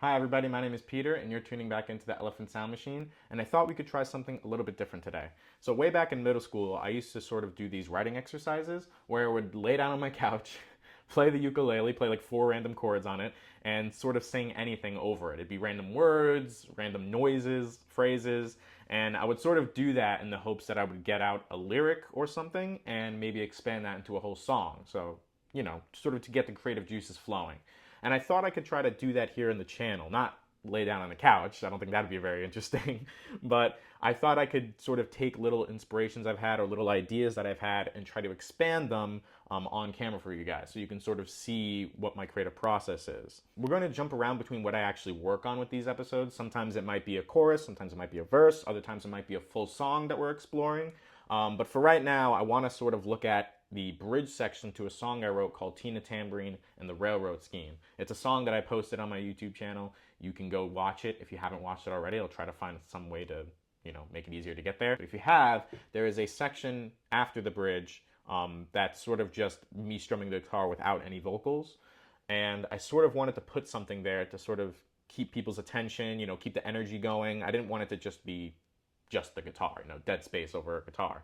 Hi everybody, my name is Peter and you're tuning back into the Elephant Sound Machine, and I thought we could try something a little bit different today. So way back in middle school, I used to sort of do these writing exercises where I would lay down on my couch, play the ukulele, play like four random chords on it, and sort of sing anything over it. It'd be random words, random noises, phrases, and I would sort of do that in the hopes that I would get out a lyric or something and maybe expand that into a whole song. So, sort of to get the creative juices flowing. And I thought I could try to do that here in the channel, not lay down on the couch. I don't think that'd be very interesting. But I thought I could sort of take little inspirations I've had or little ideas that I've had and try to expand them on camera for you guys so you can sort of see what my creative process is. We're going to jump around between what I actually work on with these episodes. Sometimes it might be a chorus, sometimes it might be a verse, other times it might be a full song that we're exploring. But for right now, I want to sort of look at the bridge section to a song I wrote called Tina Tambourine and the Railroad Scheme. It's a song that I posted on my YouTube channel. You can go watch it if you haven't watched it already. I'll try to find some way to, make it easier to get there. But if you have, there is a section after the bridge that's sort of just me strumming the guitar without any vocals. And I sort of wanted to put something there to sort of keep people's attention, keep the energy going. I didn't want it to just be just the guitar, dead space over a guitar.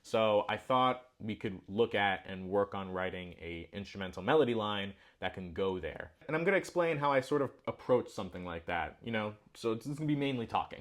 So I thought we could look at and work on writing a instrumental melody line that can go there. And I'm going to explain how I sort of approach something like that, so it's going to be mainly talking.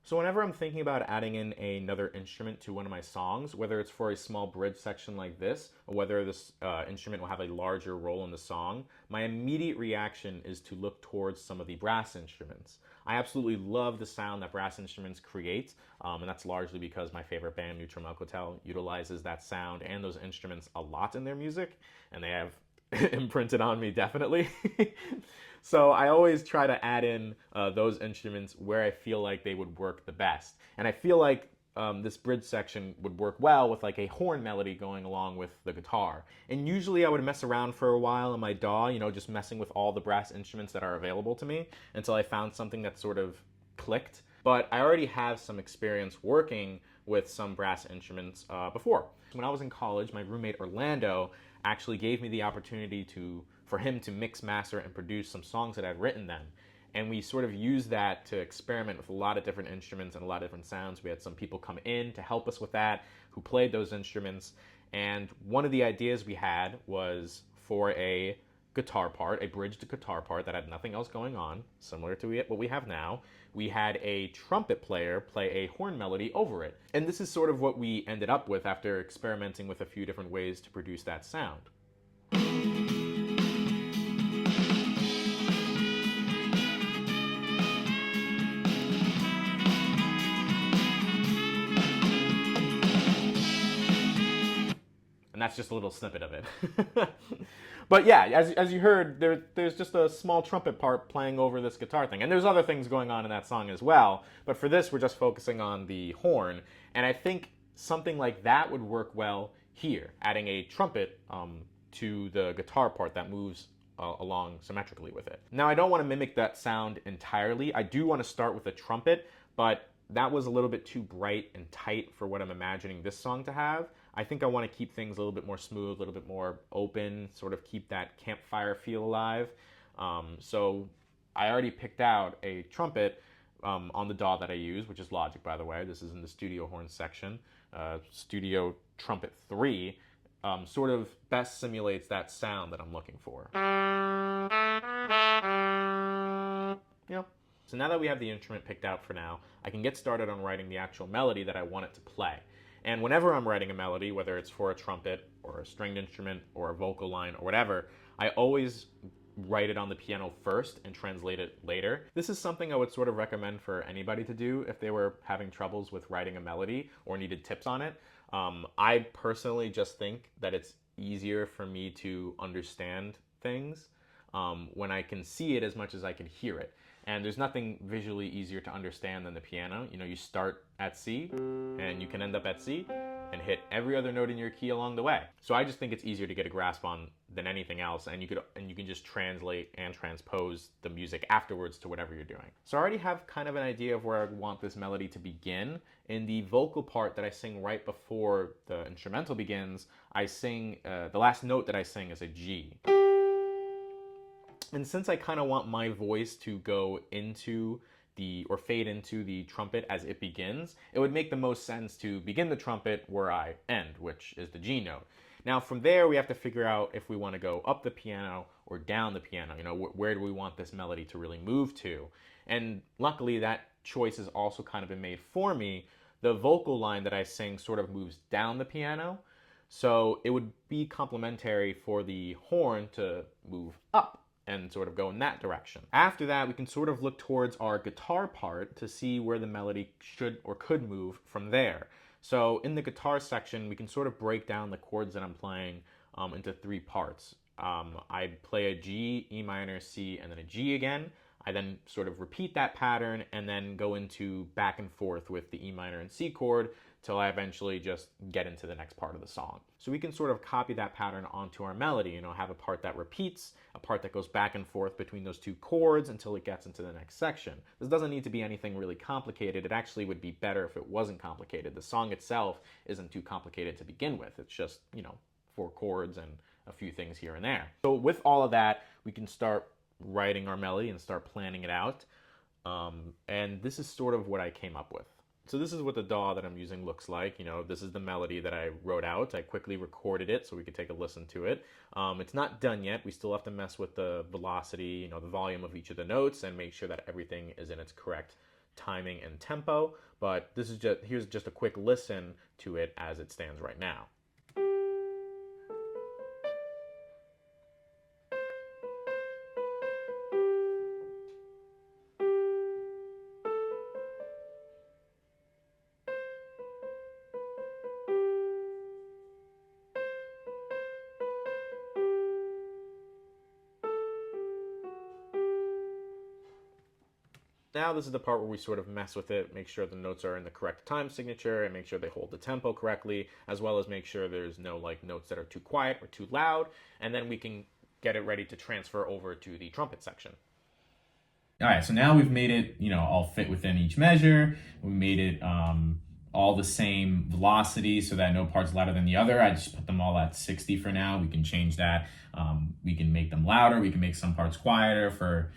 So whenever I'm thinking about adding in another instrument to one of my songs, whether it's for a small bridge section like this, or whether this instrument will have a larger role in the song, my immediate reaction is to look towards some of the brass instruments. I absolutely love the sound that brass instruments create, and that's largely because my favorite band, Neutral Milk Hotel, utilizes that sound and those instruments a lot in their music, and they have imprinted on me definitely. So I always try to add in those instruments where I feel like they would work the best. And I feel like this bridge section would work well with like a horn melody going along with the guitar. And usually I would mess around for a while in my DAW, just messing with all the brass instruments that are available to me until I found something that sort of clicked. But I already have some experience working with some brass instruments before. When I was in college, my roommate Orlando actually gave me the opportunity for him to mix, master, and produce some songs that I'd written then. And we sort of used that to experiment with a lot of different instruments and a lot of different sounds. We had some people come in to help us with that who played those instruments. And one of the ideas we had was for a guitar part, a bridged guitar part that had nothing else going on, similar to what we have now. We had a trumpet player play a horn melody over it. And this is sort of what we ended up with after experimenting with a few different ways to produce that sound. And that's just a little snippet of it. But yeah, as you heard, there's just a small trumpet part playing over this guitar thing. And there's other things going on in that song as well. But for this, we're just focusing on the horn. And I think something like that would work well here, adding a trumpet to the guitar part that moves along symmetrically with it. Now, I don't want to mimic that sound entirely. I do want to start with a trumpet, but that was a little bit too bright and tight for what I'm imagining this song to have. I think I want to keep things a little bit more smooth, a little bit more open, sort of keep that campfire feel alive. So I already picked out a trumpet on the DAW that I use, which is Logic, by the way. This is in the studio horn section. Studio Trumpet 3 sort of best simulates that sound that I'm looking for. Yeah. So now that we have the instrument picked out for now, I can get started on writing the actual melody that I want it to play. And whenever I'm writing a melody, whether it's for a trumpet or a stringed instrument or a vocal line or whatever, I always write it on the piano first and translate it later. This is something I would sort of recommend for anybody to do if they were having troubles with writing a melody or needed tips on it. I personally just think that it's easier for me to understand things when I can see it as much as I can hear it. And there's nothing visually easier to understand than the piano. You start at C and you can end up at C and hit every other note in your key along the way. So I just think it's easier to get a grasp on than anything else, and you can just translate and transpose the music afterwards to whatever you're doing. So I already have kind of an idea of where I want this melody to begin. In the vocal part that I sing right before the instrumental begins, I sing, the last note that I sing is a G. And since I kind of want my voice to go into or fade into the trumpet as it begins, it would make the most sense to begin the trumpet where I end, which is the G note. Now from there, we have to figure out if we want to go up the piano or down the piano. Where do we want this melody to really move to? And luckily, that choice has also kind of been made for me. The vocal line that I sing sort of moves down the piano, so it would be complementary for the horn to move up and sort of go in that direction. After that, we can sort of look towards our guitar part to see where the melody should or could move from there. So in the guitar section, we can sort of break down the chords that I'm playing into three parts. I play a G, E minor, C, and then a G again. I then sort of repeat that pattern and then go into back and forth with the E minor and C chord till I eventually just get into the next part of the song. So we can sort of copy that pattern onto our melody, have a part that repeats, a part that goes back and forth between those two chords until it gets into the next section. This doesn't need to be anything really complicated. It actually would be better if it wasn't complicated. The song itself isn't too complicated to begin with. It's just, 4 chords and a few things here and there. So with all of that, we can start writing our melody and start planning it out. And this is sort of what I came up with. So this is what the DAW that I'm using looks like. This is the melody that I wrote out. I quickly recorded it so we could take a listen to it. It's not done yet. We still have to mess with the velocity, the volume of each of the notes and make sure that everything is in its correct timing and tempo. But here's just a quick listen to it as it stands right now. Now this is the part where we sort of mess with it, make sure the notes are in the correct time signature and make sure they hold the tempo correctly, as well as make sure there's no notes that are too quiet or too loud, and then we can get it ready to transfer over to the trumpet section. All right, so now we've made it, all fit within each measure. We made it all the same velocity so that no part's louder than the other. I just put them all at 60 for now. We can change that. We can make them louder. We can make some parts quieter for,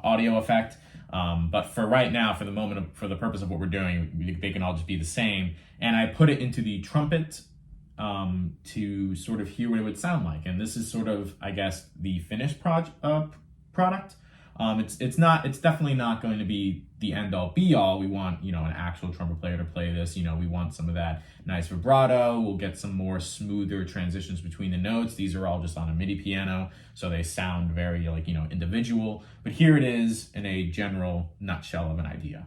audio effect. But for right now, for the moment, for the purpose of what we're doing, they can all just be the same. And I put it into the trumpet to sort of hear what it would sound like. And this is sort of, I guess, the finished product. It's definitely not going to be the end all be all. We want, an actual trumpet player to play this. We want some of that nice vibrato. We'll get some more smoother transitions between the notes. These are all just on a MIDI piano, so they sound very individual. But here it is in a general nutshell of an idea.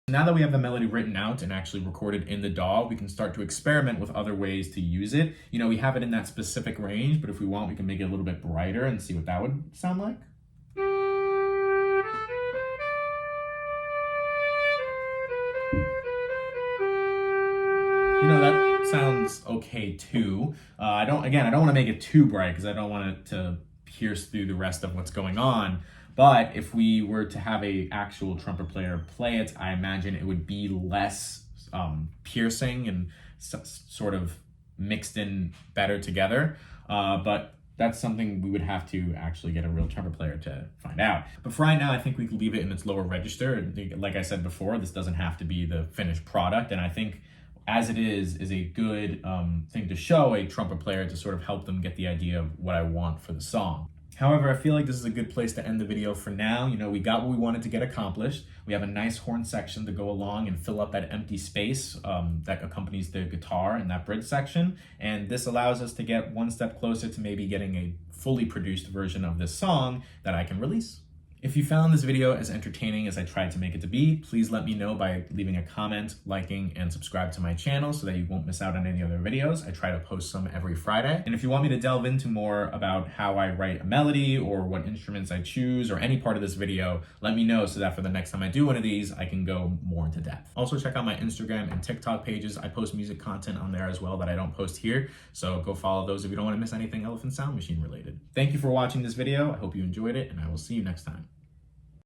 Now that we have the melody written out and actually recorded in the DAW, we can start to experiment with other ways to use it. We have it in that specific range, but if we want, we can make it a little bit brighter and see what that would sound like. That sounds okay too. I don't want to make it too bright because I don't want it to pierce through the rest of what's going on. But if we were to have a actual trumpet player play it, I imagine it would be less piercing and sort of mixed in better together. But that's something we would have to actually get a real trumpet player to find out. But for right now, I think we could leave it in its lower register. Like I said before, this doesn't have to be the finished product. And I think as it is a good thing to show a trumpet player to sort of help them get the idea of what I want for the song. However, I feel like this is a good place to end the video for now. We got what we wanted to get accomplished. We have a nice horn section to go along and fill up that empty space that accompanies the guitar in that bridge section. And this allows us to get one step closer to maybe getting a fully produced version of this song that I can release. If you found this video as entertaining as I tried to make it to be, please let me know by leaving a comment, liking, and subscribe to my channel so that you won't miss out on any other videos. I try to post some every Friday. And if you want me to delve into more about how I write a melody or what instruments I choose or any part of this video, let me know so that for the next time I do one of these, I can go more into depth. Also check out my Instagram and TikTok pages. I post music content on there as well that I don't post here. So go follow those if you don't want to miss anything Elephant Sound Machine related. Thank you for watching this video. I hope you enjoyed it, and I will see you next time.